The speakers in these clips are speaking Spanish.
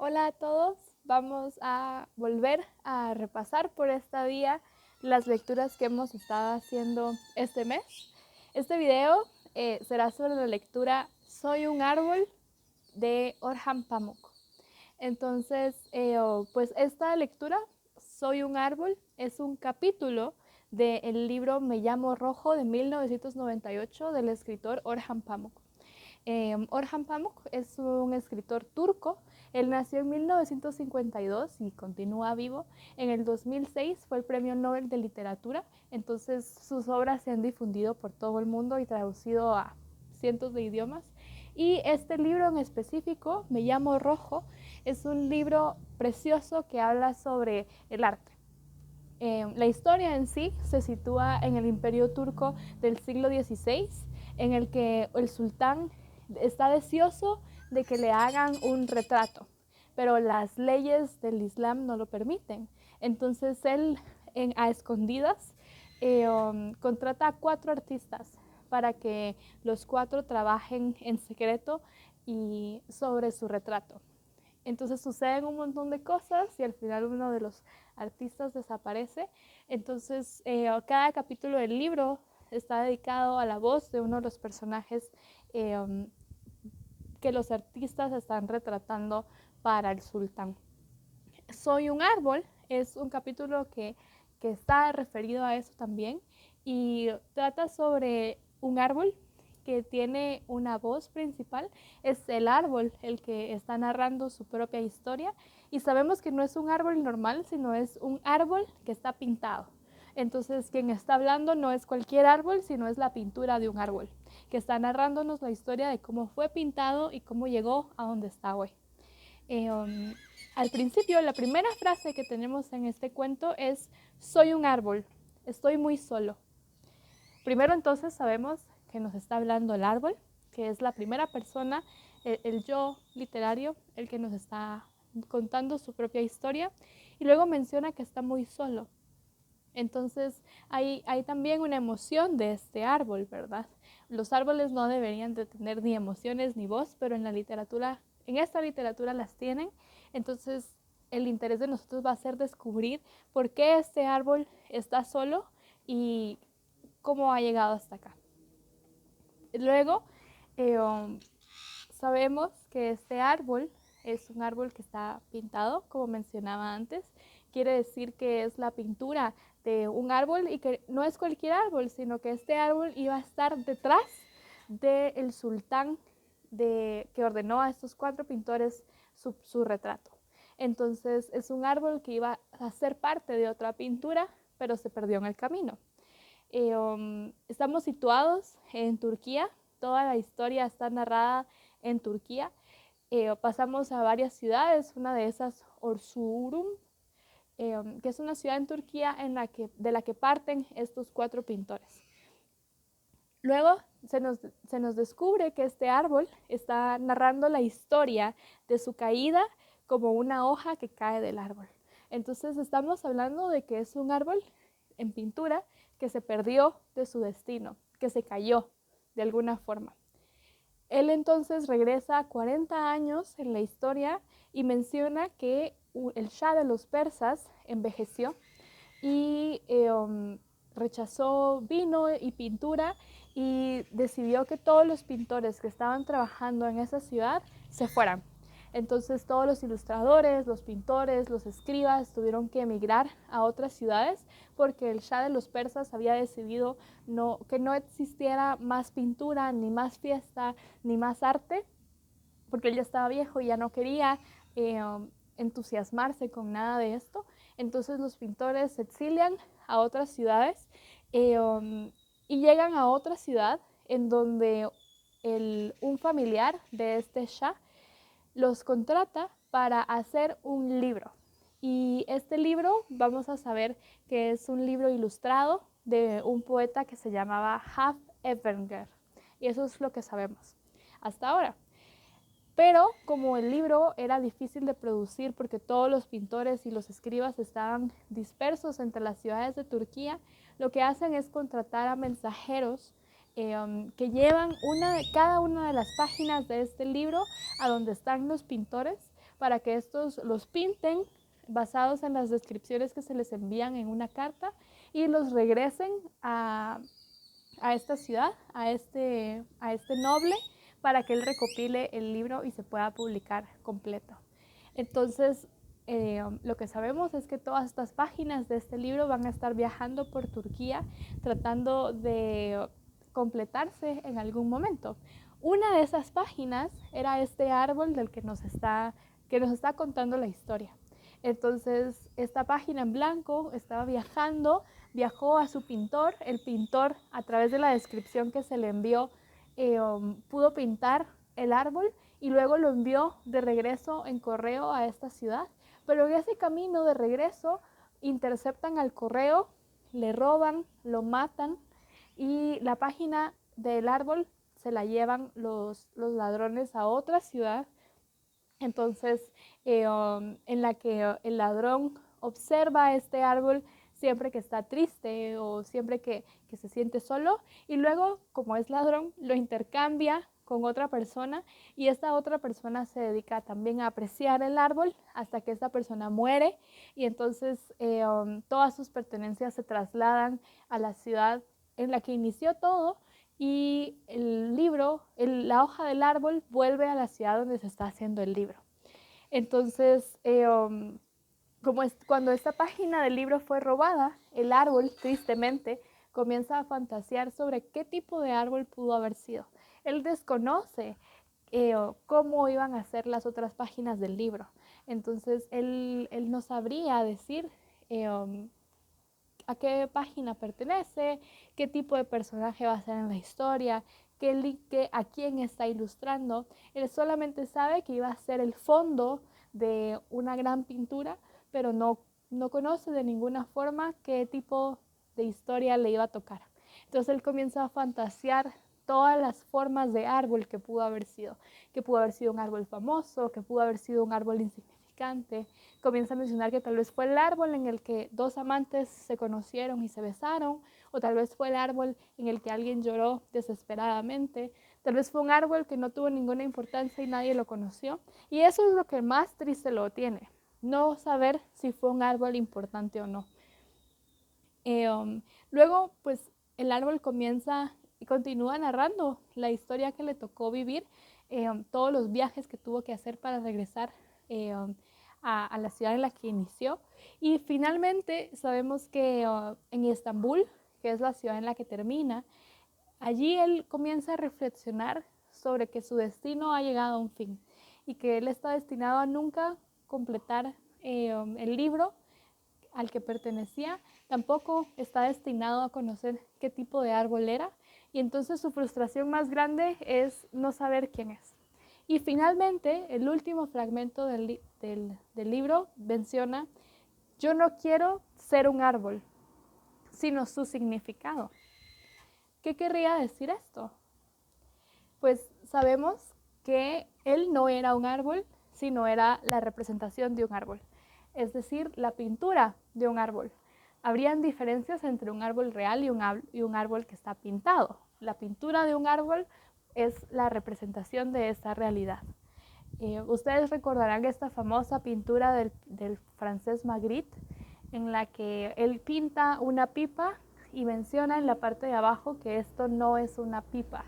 Hola a todos, vamos a volver a repasar por esta vía las lecturas que hemos estado haciendo este mes. Este video será sobre la lectura Soy un árbol de Orhan Pamuk. Entonces, pues esta lectura, Soy un árbol, es un capítulo del libro Me llamo Rojo de 1998 del escritor Orhan Pamuk. Orhan Pamuk es un escritor turco. Él nació en 1952 y continúa vivo. En el 2006 fue el Premio Nobel de Literatura. Entonces sus obras se han difundido por todo el mundo y traducido a cientos de idiomas. Y este libro en específico, Me llamo Rojo, es un libro precioso que habla sobre el arte. La historia en sí se sitúa en el Imperio Turco del siglo XVI, en el que el sultán está deseoso de que le hagan un retrato, pero las leyes del Islam no lo permiten. Entonces él, a escondidas, contrata a 4 artistas para que los 4 trabajen en secreto y sobre su retrato. Entonces suceden un montón de cosas y al final uno de los artistas desaparece. Entonces cada capítulo del libro está dedicado a la voz de uno de los personajes que los artistas están retratando para el sultán. Soy un árbol es un capítulo que está referido a eso también y trata sobre un árbol que tiene una voz principal. Es el árbol el que está narrando su propia historia y sabemos que no es un árbol normal, sino es un árbol que está pintado. Entonces quien está hablando no es cualquier árbol, sino es la pintura de un árbol, que está narrándonos la historia de cómo fue pintado y cómo llegó a donde está hoy. Eh, um, Al principio, la primera frase que tenemos en este cuento es: soy un árbol, estoy muy solo. Primero entonces sabemos que nos está hablando el árbol, que es la primera persona, el yo literario, el que nos está contando su propia historia, y luego menciona que está muy solo. Entonces hay también una emoción de este árbol, ¿verdad? Los árboles no deberían de tener ni emociones ni voz, pero en la literatura, en esta literatura las tienen. Entonces el interés de nosotros va a ser descubrir por qué este árbol está solo y cómo ha llegado hasta acá. Luego sabemos que este árbol es un árbol que está pintado, como mencionaba antes. Quiere decir que es la pintura de un árbol y que no es cualquier árbol, sino que este árbol iba a estar detrás del sultán que ordenó a estos 4 pintores su retrato. Entonces es un árbol que iba a ser parte de otra pintura, pero se perdió en el camino. Estamos situados en Turquía, toda la historia está narrada en Turquía. Pasamos a varias ciudades, una de esas Orzurum, que es una ciudad en Turquía de la que parten estos 4 pintores. Luego se nos descubre que este árbol está narrando la historia de su caída como una hoja que cae del árbol. Entonces estamos hablando de que es un árbol en pintura que se perdió de su destino, que se cayó de alguna forma. Él entonces regresa 40 años en la historia y menciona que el Shah de los persas envejeció y rechazó vino y pintura y decidió que todos los pintores que estaban trabajando en esa ciudad se fueran. Entonces todos los ilustradores, los pintores, los escribas tuvieron que emigrar a otras ciudades porque el Shah de los persas había decidido que no existiera más pintura, ni más fiesta, ni más arte, porque él ya estaba viejo y ya no quería entusiasmarse con nada de esto. Entonces los pintores se exilian a otras ciudades y llegan a otra ciudad en donde un familiar de este Shah los contrata para hacer un libro. Y este libro vamos a saber que es un libro ilustrado de un poeta que se llamaba Haf Evenger. Y eso es lo que sabemos hasta ahora. Pero como el libro era difícil de producir porque todos los pintores y los escribas estaban dispersos entre las ciudades de Turquía, lo que hacen es contratar a mensajeros que llevan cada una de las páginas de este libro a donde están los pintores para que estos los pinten basados en las descripciones que se les envían en una carta y los regresen a esta ciudad, a este noble, para que él recopile el libro y se pueda publicar completo. Entonces, lo que sabemos es que todas estas páginas de este libro van a estar viajando por Turquía tratando de completarse en algún momento. Una de esas páginas era este árbol del que nos está contando la historia. Entonces, esta página en blanco estaba viajó a su pintor. El pintor, a través de la descripción que se le envió, pudo pintar el árbol y luego lo envió de regreso en correo a esta ciudad. Pero en ese camino de regreso interceptan al correo, le roban, lo matan y la página del árbol se la llevan los ladrones a otra ciudad. Entonces, en la que el ladrón observa este árbol siempre que está triste o siempre que se siente solo, y luego, como es ladrón, lo intercambia con otra persona y esta otra persona se dedica también a apreciar el árbol hasta que esta persona muere y entonces todas sus pertenencias se trasladan a la ciudad en la que inició todo y el libro, la hoja del árbol vuelve a la ciudad donde se está haciendo el libro. Entonces, cuando esta página del libro fue robada, el árbol, tristemente, comienza a fantasear sobre qué tipo de árbol pudo haber sido. Él desconoce cómo iban a ser las otras páginas del libro. Entonces, él no sabría decir a qué página pertenece, qué tipo de personaje va a ser en la historia, a quién está ilustrando. Él solamente sabe que iba a ser el fondo de una gran pintura, pero no conoce de ninguna forma qué tipo de historia le iba a tocar. Entonces él comienza a fantasear todas las formas de árbol que pudo haber sido un árbol famoso, que pudo haber sido un árbol insignificante. Comienza a mencionar que tal vez fue el árbol en el que dos amantes se conocieron y se besaron, o tal vez fue el árbol en el que alguien lloró desesperadamente, tal vez fue un árbol que no tuvo ninguna importancia y nadie lo conoció. Y eso es lo que más triste lo tiene, no saber si fue un árbol importante o no. Luego, pues el árbol comienza y continúa narrando la historia que le tocó vivir, todos los viajes que tuvo que hacer para regresar a la ciudad en la que inició. Y finalmente sabemos que en Estambul, que es la ciudad en la que termina, allí él comienza a reflexionar sobre que su destino ha llegado a un fin y que él está destinado a nunca completar el libro al que pertenecía, tampoco está destinado a conocer qué tipo de árbol era, y entonces su frustración más grande es no saber quién es. Y finalmente, el último fragmento del libro menciona: yo no quiero ser un árbol, sino su significado. ¿Qué querría decir esto? Pues sabemos que él no era un árbol, sino era la representación de un árbol, es decir, la pintura de un árbol. Habrían diferencias entre un árbol real y un árbol que está pintado. La pintura de un árbol es la representación de esa realidad. Ustedes recordarán esta famosa pintura del francés Magritte, en la que él pinta una pipa y menciona en la parte de abajo que esto no es una pipa.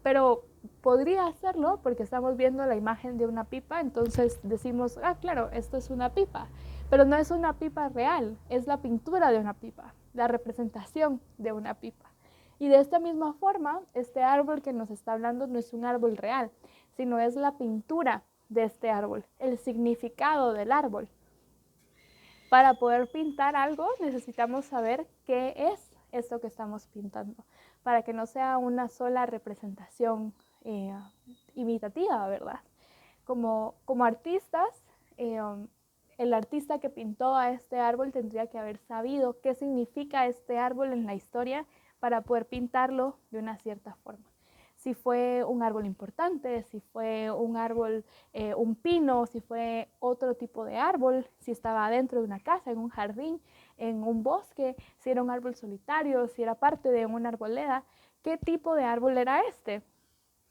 Pero podría hacerlo porque estamos viendo la imagen de una pipa, entonces decimos, claro, esto es una pipa, pero no es una pipa real, es la pintura de una pipa, la representación de una pipa. Y de esta misma forma, este árbol que nos está hablando no es un árbol real, sino es la pintura de este árbol, el significado del árbol. Para poder pintar algo necesitamos saber qué es esto que estamos pintando, para que no sea una sola representación imitativa, ¿verdad? Como artistas, el artista que pintó a este árbol tendría que haber sabido qué significa este árbol en la historia para poder pintarlo de una cierta forma. Si fue un árbol importante, si fue un árbol, un pino, si fue otro tipo de árbol, si estaba dentro de una casa, en un jardín, en un bosque, si era un árbol solitario, si era parte de una arboleda, qué tipo de árbol era este.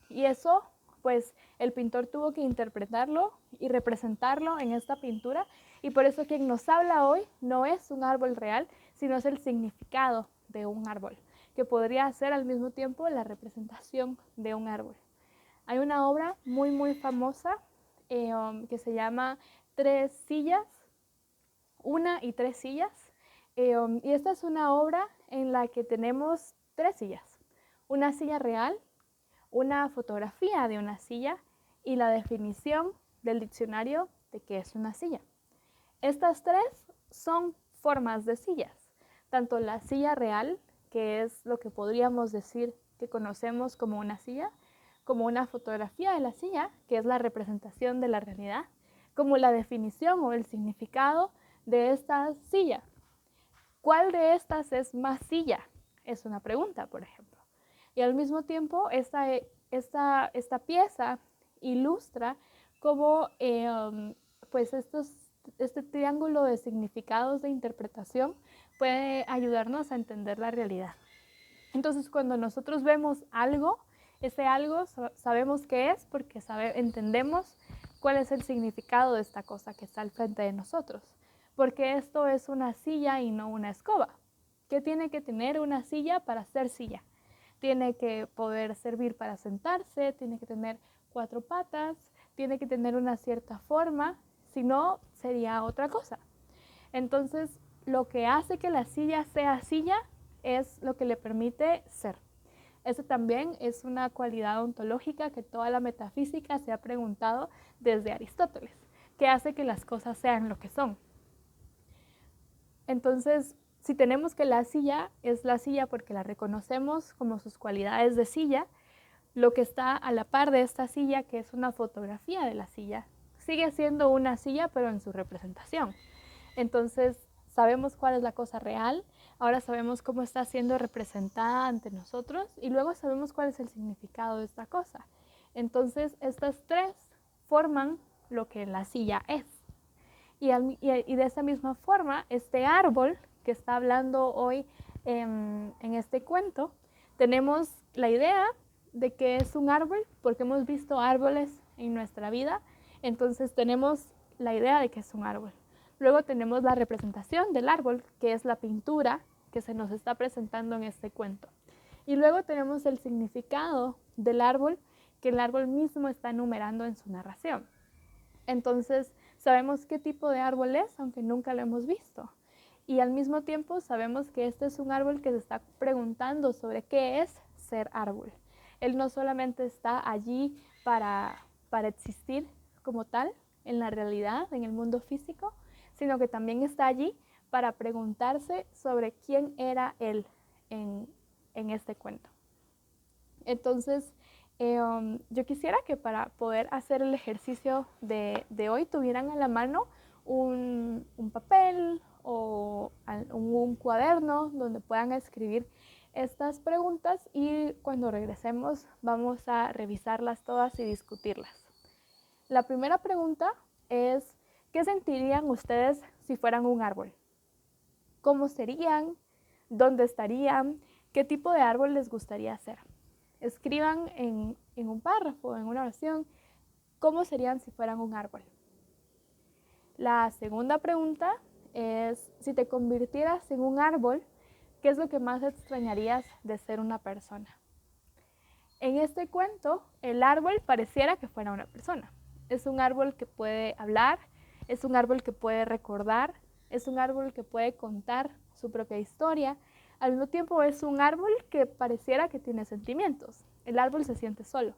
Y eso pues el pintor tuvo que interpretarlo y representarlo en esta pintura, y por eso quien nos habla hoy no es un árbol real, sino es el significado de un árbol, que podría ser al mismo tiempo la representación de un árbol. Hay una obra muy famosa que se llama Tres sillas, una y tres sillas, y esta es una obra en la que tenemos tres sillas, una silla real, una fotografía de una silla y la definición del diccionario de qué es una silla. Estas tres son formas de sillas, tanto la silla real, que es lo que podríamos decir que conocemos como una silla, como una fotografía de la silla, que es la representación de la realidad, como la definición o el significado de esta silla. ¿Cuál de estas es más silla? Es una pregunta, por ejemplo. Y al mismo tiempo, esta pieza ilustra cómo pues este triángulo de significados de interpretación puede ayudarnos a entender la realidad. Entonces, cuando nosotros vemos algo, ese algo sabemos qué es porque entendemos cuál es el significado de esta cosa que está al frente de nosotros. Porque esto es una silla y no una escoba. ¿Qué tiene que tener una silla para ser silla? Tiene que poder servir para sentarse, tiene que tener 4 patas, tiene que tener una cierta forma, si no, sería otra cosa. Entonces, lo que hace que la silla sea silla es lo que le permite ser. Esa también es una cualidad ontológica que toda la metafísica se ha preguntado desde Aristóteles, que hace que las cosas sean lo que son. Entonces, si tenemos que la silla es la silla porque la reconocemos como sus cualidades de silla, lo que está a la par de esta silla, que es una fotografía de la silla, sigue siendo una silla pero en su representación. Entonces, sabemos cuál es la cosa real, ahora sabemos cómo está siendo representada ante nosotros y luego sabemos cuál es el significado de esta cosa. Entonces, estas tres forman lo que la silla es. Y de esa misma forma, este árbol que está hablando hoy en este cuento, tenemos la idea de que es un árbol porque hemos visto árboles en nuestra vida, entonces tenemos la idea de que es un árbol. Luego tenemos la representación del árbol, que es la pintura que se nos está presentando en este cuento. Y luego tenemos el significado del árbol, que el árbol mismo está enumerando en su narración. Entonces, sabemos qué tipo de árbol es, aunque nunca lo hemos visto. Y al mismo tiempo sabemos que este es un árbol que se está preguntando sobre qué es ser árbol. Él no solamente está allí para existir como tal en la realidad, en el mundo físico, sino que también está allí para preguntarse sobre quién era él en este cuento. Entonces, yo quisiera que para poder hacer el ejercicio de hoy tuvieran a la mano un papel o un cuaderno donde puedan escribir estas preguntas y cuando regresemos vamos a revisarlas todas y discutirlas. La primera pregunta es, ¿qué sentirían ustedes si fueran un árbol? ¿Cómo serían? ¿Dónde estarían? ¿Qué tipo de árbol les gustaría ser? Escriban en un párrafo, en una oración, ¿cómo serían si fueran un árbol? La segunda pregunta es, si te convirtieras en un árbol, ¿qué es lo que más extrañarías de ser una persona? En este cuento, el árbol pareciera que fuera una persona. Es un árbol que puede hablar, es un árbol que puede recordar, es un árbol que puede contar su propia historia. Al mismo tiempo es un árbol que pareciera que tiene sentimientos. El árbol se siente solo.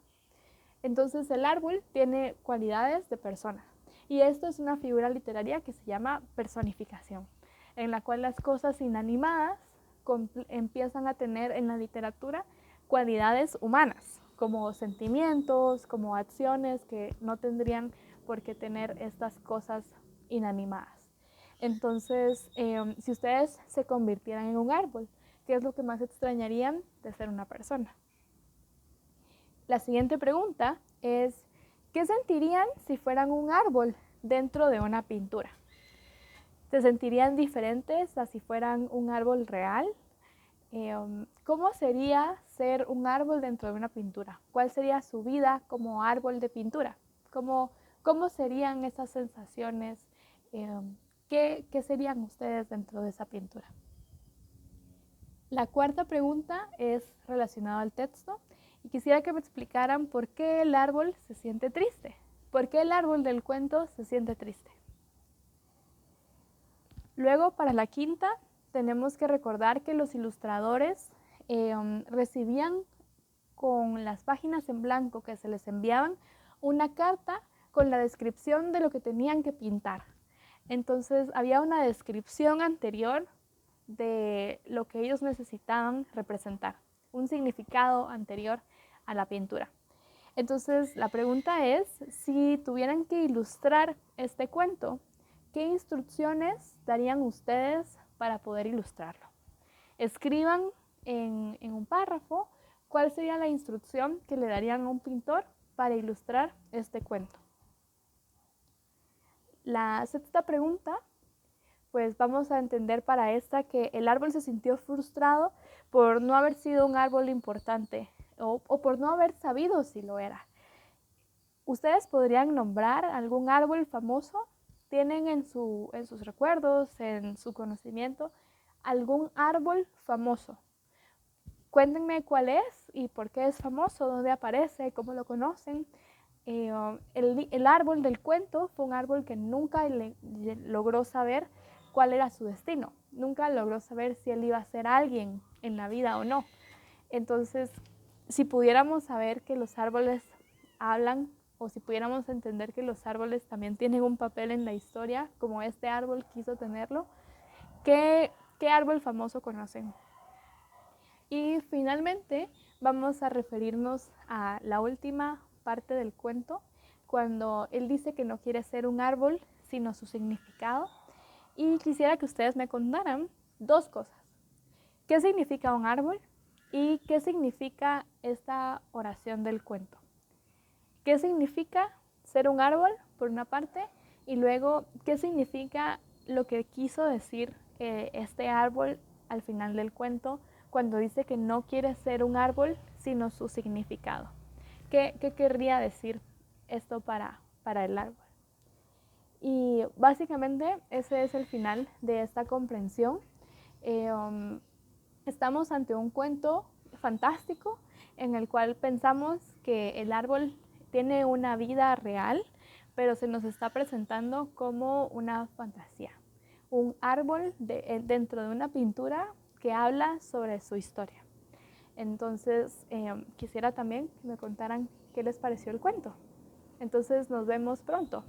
Entonces el árbol tiene cualidades de persona. Y esto es una figura literaria que se llama personificación, en la cual las cosas inanimadas empiezan a tener en la literatura cualidades humanas, como sentimientos, como acciones que no tendrían por qué tener estas cosas inanimadas. Entonces, si ustedes se convirtieran en un árbol, ¿qué es lo que más extrañarían de ser una persona? La siguiente pregunta es, ¿qué sentirían si fueran un árbol dentro de una pintura? ¿Se sentirían diferentes a si fueran un árbol real? ¿Cómo sería ser un árbol dentro de una pintura? ¿Cuál sería su vida como árbol de pintura? ¿Cómo serían esas sensaciones? ¿Qué serían ustedes dentro de esa pintura? La cuarta pregunta es relacionada al texto y quisiera que me explicaran por qué el árbol se siente triste. ¿Por qué el árbol del cuento se siente triste? Luego, para la quinta, tenemos que recordar que los ilustradores recibían con las páginas en blanco que se les enviaban una carta con la descripción de lo que tenían que pintar. Entonces había una descripción anterior de lo que ellos necesitaban representar, un significado anterior a la pintura. Entonces la pregunta es, si tuvieran que ilustrar este cuento, ¿qué instrucciones darían ustedes para poder ilustrarlo? Escriban en un párrafo cuál sería la instrucción que le darían a un pintor para ilustrar este cuento. La sexta pregunta, pues vamos a entender para esta que el árbol se sintió frustrado por no haber sido un árbol importante o por no haber sabido si lo era. ¿Ustedes podrían nombrar algún árbol famoso? ¿Tienen en sus recuerdos, en su conocimiento, algún árbol famoso? Cuéntenme cuál es y por qué es famoso, dónde aparece, cómo lo conocen. El árbol del cuento fue un árbol que nunca logró saber cuál era su destino. Nunca logró saber si él iba a ser alguien en la vida o no. Entonces, si pudiéramos saber que los árboles hablan, o si pudiéramos entender que los árboles también tienen un papel en la historia, como este árbol quiso tenerlo, ¿qué árbol famoso conocen? Y finalmente vamos a referirnos a la última parte del cuento, cuando él dice que no quiere ser un árbol, sino su significado. Y quisiera que ustedes me contaran dos cosas. ¿Qué significa un árbol? ¿Y qué significa esta oración del cuento? ¿Qué significa ser un árbol, por una parte? Y luego, ¿qué significa lo que quiso decir este árbol al final del cuento, cuando dice que no quiere ser un árbol, sino su significado? ¿Qué querría decir esto para el árbol? Y básicamente ese es el final de esta comprensión. Estamos ante un cuento fantástico en el cual pensamos que el árbol tiene una vida real, pero se nos está presentando como una fantasía. Un árbol dentro de una pintura que habla sobre su historia. Entonces, quisiera también que me contaran qué les pareció el cuento. Entonces, nos vemos pronto.